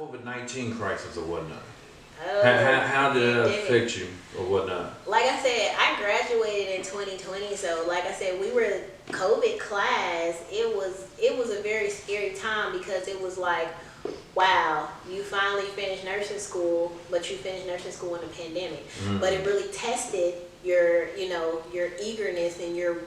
COVID-19 crisis or whatnot. How did that Pandemic. affect you or whatnot? Like I said, I graduated in 2020, so like I said, we were COVID class. It was a very scary time because it was like, wow, you finally finished nursing school, but you finished nursing school in a pandemic. But it really tested your eagerness and your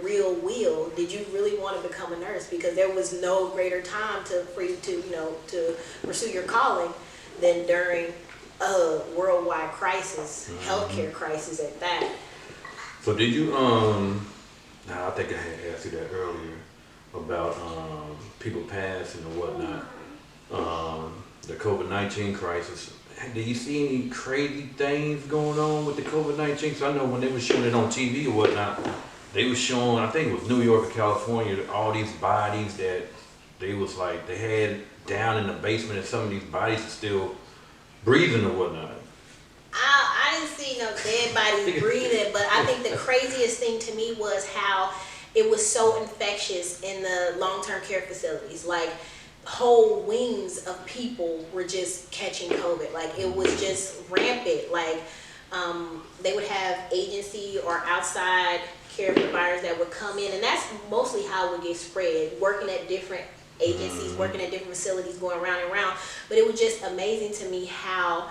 real will. Did you really want to become a nurse? Because there was no greater time for you to pursue your calling than during a worldwide crisis, healthcare crisis at that. So did you now I think I had asked you that earlier about people passing or whatnot. The COVID-19 crisis. Do you see any crazy things going on with the COVID-19? So I know when they were showing it on TV or whatnot, they were showing, I think it was New York or California, all these bodies that they was like, they had down in the basement, and some of these bodies are still breathing or whatnot. I didn't see no dead bodies breathing, but I think the craziest thing to me was how it was so infectious in the long-term care facilities. Like, whole wings of people were just catching COVID. Like, it was just rampant. Like, they would have agency or outside care providers that would come in, and that's mostly how it would get spread, working at different agencies, working at different facilities, going around and around. But it was just amazing to me how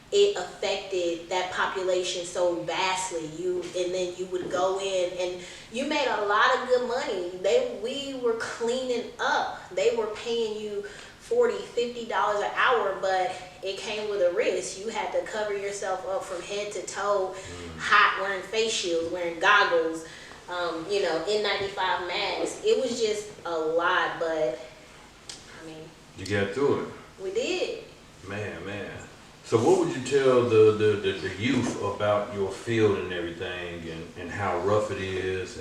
it affected that population so vastly. And then you would go in and you made a lot of good money. We were cleaning up. They were paying you $40-50 an hour, but it came with a risk. You had to cover yourself up from head to toe, hot, wearing face shields, wearing goggles, N95 masks. It was just a lot, but I mean, You got through it. we did. Man. So what would you tell the youth about your field and everything, and how rough it is,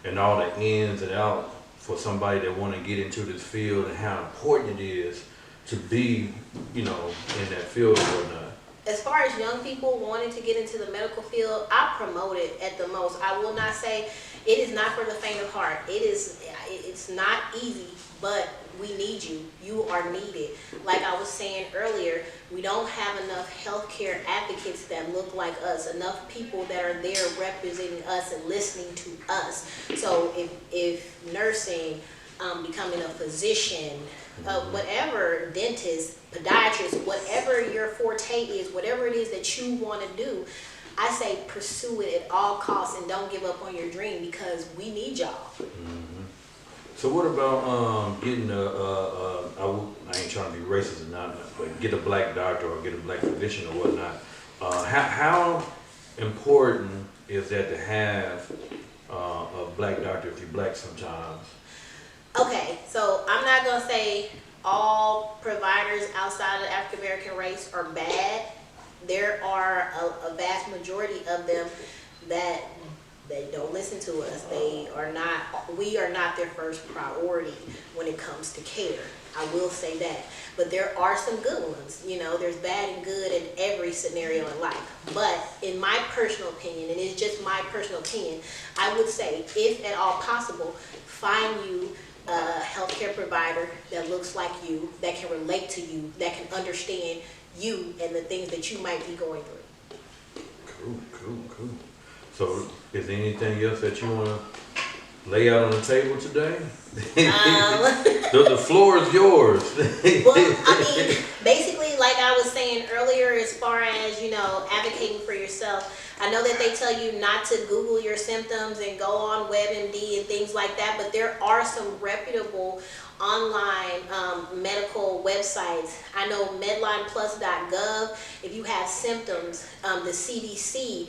and all the ins and outs for somebody that want to get into this field, and how important it is to be, in that field or whatnot? As far as young people wanting to get into the medical field, I promote it at the most. I will not say it is not for the faint of heart. It's not easy, but we need you. You are needed. Like I was saying earlier, we don't have enough healthcare advocates that look like us, enough people that are there representing us and listening to us. So if nursing, becoming a physician, whatever, dentist, podiatrist, whatever your forte is, whatever it is that you want to do, I say pursue it at all costs and don't give up on your dream, because we need y'all. So what about getting I ain't trying to be racist or not, but get a black doctor or get a black physician or whatnot. How important is that to have a black doctor if you're black sometimes? Okay, so I'm not going to say all providers outside of the African American race are bad. There are a vast majority of them that they don't listen to us. We are not their first priority when it comes to care. I will say that. But there are some good ones. There's bad and good in every scenario in life. But in my personal opinion, and it's just my personal opinion, I would say, if at all possible, find you a healthcare provider that looks like you, that can relate to you, that can understand you and the things that you might be going through. Cool. So is there anything else that you want to lay out on the table today? The floor is yours. Well, I mean, basically, like I was saying earlier, as far as, advocating for yourself, I know that they tell you not to Google your symptoms and go on WebMD and things like that, but there are some reputable online medical websites. I know medlineplus.gov. If you have symptoms, the CDC,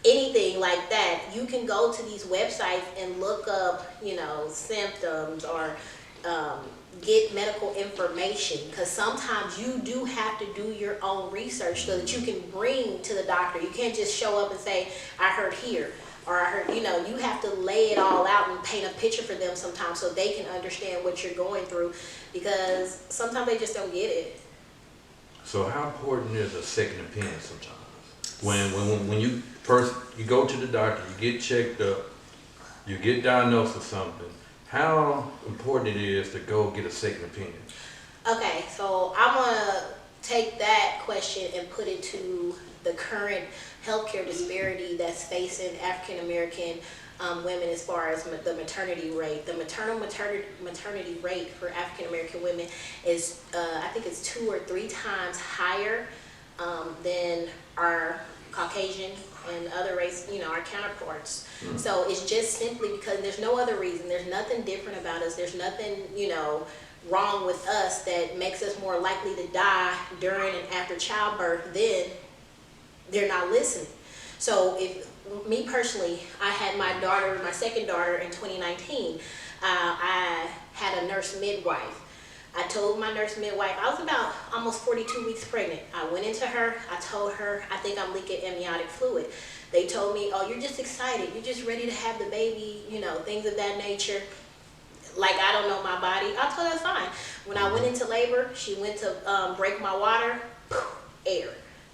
anything like that, you can go to these websites and look up, symptoms, or get medical information, because sometimes you do have to do your own research so that you can bring to the doctor. You can't just show up and say, I heard here, or I heard, you have to lay it all out and paint a picture for them sometimes so they can understand what you're going through, because sometimes they just don't get it. So how important is a second opinion sometimes? When you first, you go to the doctor, you get checked up, you get diagnosed with something, how important it is to go get a second opinion? Okay, so I'm gonna take that question and put it to the current healthcare disparity that's facing African American women as far as the maternity rate. The maternity rate for African American women is, I think it's 2 or 3 times higher than our Caucasian and other race, our counterparts. So it's just simply because there's no other reason. There's nothing different about us. There's nothing, wrong with us that makes us more likely to die during and after childbirth. Then they're not listening. So if me personally, I had my second daughter in 2019. I had a nurse midwife. I told my nurse midwife, I was about almost 42 weeks pregnant. I went into her, I told her, I think I'm leaking amniotic fluid. They told me, oh, you're just excited. You're just ready to have the baby, things of that nature. Like, I don't know my body. I told her that's fine. When I went into labor, she went to break my water, air.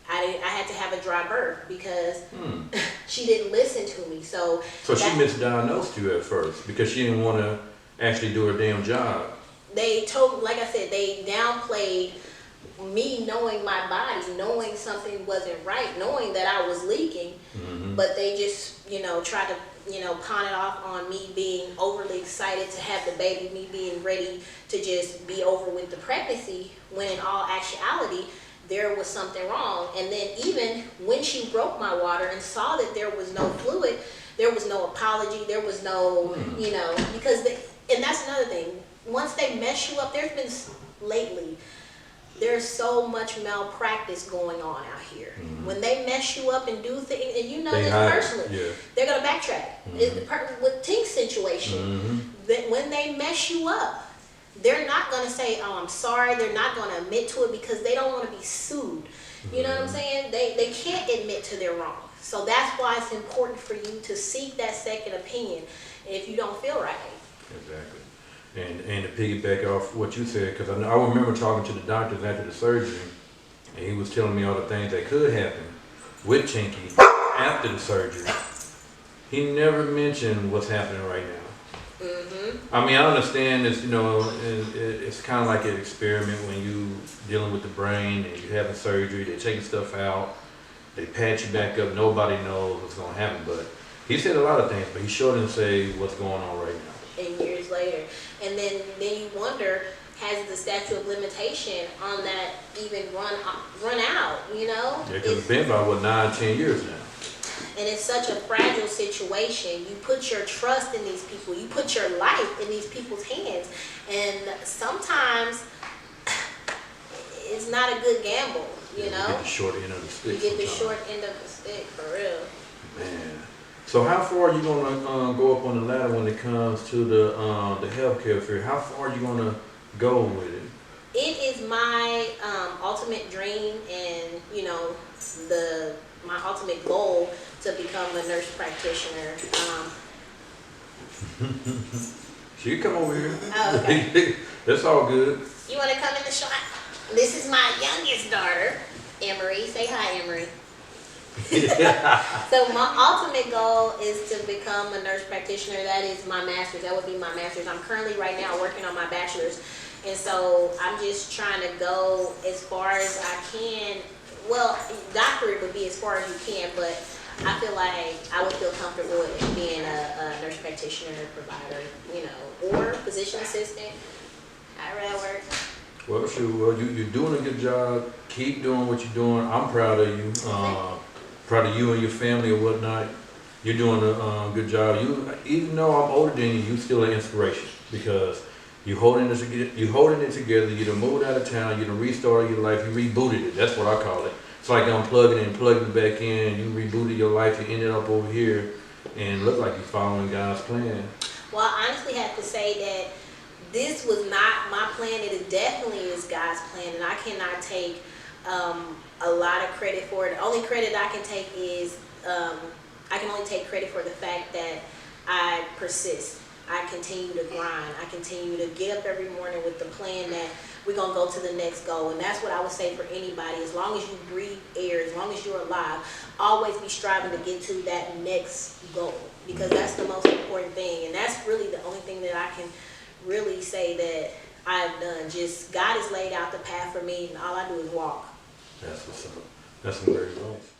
I had to have a dry birth because she didn't listen to me. So she misdiagnosed you at first because she didn't want to actually do her damn job. They told, like I said, they downplayed me knowing my body, knowing something wasn't right, knowing that I was leaking, but they just, tried to, pawn it off on me being overly excited to have the baby, me being ready to just be over with the pregnancy, when in all actuality, there was something wrong. And then even when she broke my water and saw that there was no fluid, there was no apology, there was no, because, and that's another thing. Once they mess you up, there's so much malpractice going on out here. When they mess you up and do things, and this personally, they're going to backtrack. With Tink's situation, that when they mess you up, they're not going to say, oh, I'm sorry. They're not going to admit to it because they don't want to be sued. You know what I'm saying? They can't admit to their wrong. So that's why it's important for you to seek that second opinion if you don't feel right. Exactly. And to piggyback off what you said, because I remember talking to the doctors after the surgery, and he was telling me all the things that could happen with Chinky after the surgery. He never mentioned what's happening right now. I mean, I understand this, it's kind of like an experiment when you dealing with the brain and you having surgery, they're taking stuff out, they patch you back up, nobody knows what's going to happen. But he said a lot of things, but he sure didn't say what's going on right now. And years later. And then you wonder, has the statute of limitation on that even run out, Yeah, because it's been about, 9-10 years now. And it's such a fragile situation. You put your trust in these people. You put your life in these people's hands. And sometimes it's not a good gamble, You get the short end of the stick. You get the short end of the stick, for real. Man. So how far are you gonna go up on the ladder when it comes to the healthcare field? How far are you gonna go with it? It is my ultimate dream, and my ultimate goal to become a nurse practitioner. She can come over here. Oh, okay. That's all good. You want to come in the shot? This is my youngest daughter, Emery. Say hi, Emery. So my ultimate goal is to become a nurse practitioner. That is my master's. That would be my master's. I'm currently right now working on my bachelor's, and so I'm just trying to go as far as I can. Well, doctorate would be as far as you can, but I feel like I would feel comfortable in being a nurse practitioner, provider, or physician assistant. However that works. Well, sure. You're doing a good job. Keep doing what you're doing. I'm proud of you. Proud of you and your family or whatnot. You're doing a good job. Even though I'm older than you, you still an inspiration because you're holding it together. You done moved out of town. You done restarted your life. You rebooted it. That's what I call it. It's like unplugging and plugging it back in. You rebooted your life. You ended up over here and look like you're following God's plan. Well, I honestly have to say that this was not my plan. It definitely is God's plan, and I cannot take a lot of credit for it. The only credit I can take is I can only take credit for the fact that I persist. I continue to grind. I continue to get up every morning with the plan that we're going to go to the next goal. And that's what I would say for anybody. As long as you breathe air, as long as you're alive, always be striving to get to that next goal, because that's the most important thing. And that's really the only thing that I can really say that I've done. Just God has laid out the path for me, and all I do is walk. That's what's up. That's some great advice.